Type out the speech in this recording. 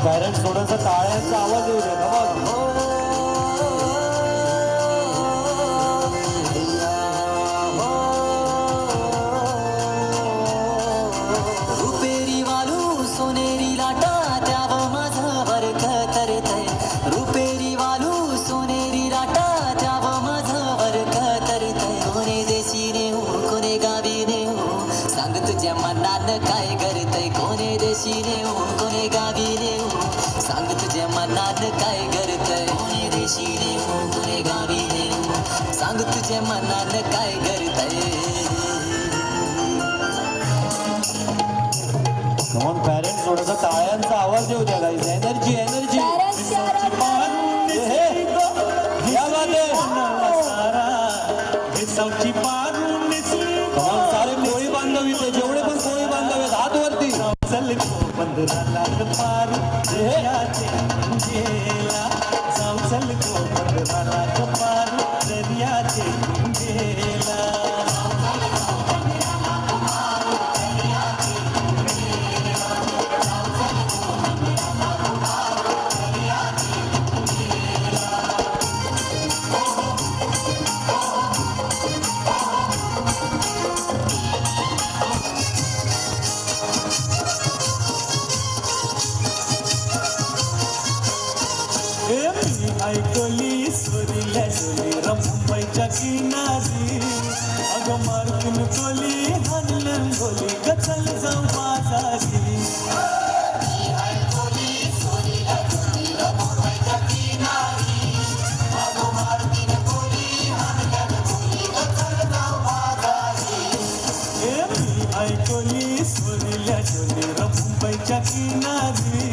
Parents थोडंसं टाळ्यांचा आवाज येऊ द्या. रुपेरी वालू सोनेरी लाटा त्यावर माझं वर्क तरतय. रुपेरी वालू सोनेरी लाटा त्यावर माझं वर्क तरतय. कोणे देशी नेऊ कोणे गावी नेऊ सांग तुझ्या मनानं काय करतय. कोणे देशी नेऊ कोणे गावी नेऊ सांग तुझ्या मनानं काय करतय. कोणे देशी नेऊ कोणे गावी नेऊ सांग तुझ्या मनानं काय करतय. कमॉन पॅरेंट्स थोडंसं टाळ्यांचा आवाज येऊ द्या. Guys energy energy. सारे कोळी बांधव इथे जेवढे पण कोळी बांधव आहेत हात वरती. ऐकली सोरील्या डोली रंबाईच्या किनारी. अगं मार्किन कोली हनलन गोली गचल जाऊ बाजारी. ऐकली सोरील्या डोली रंबाईच्या किनारी.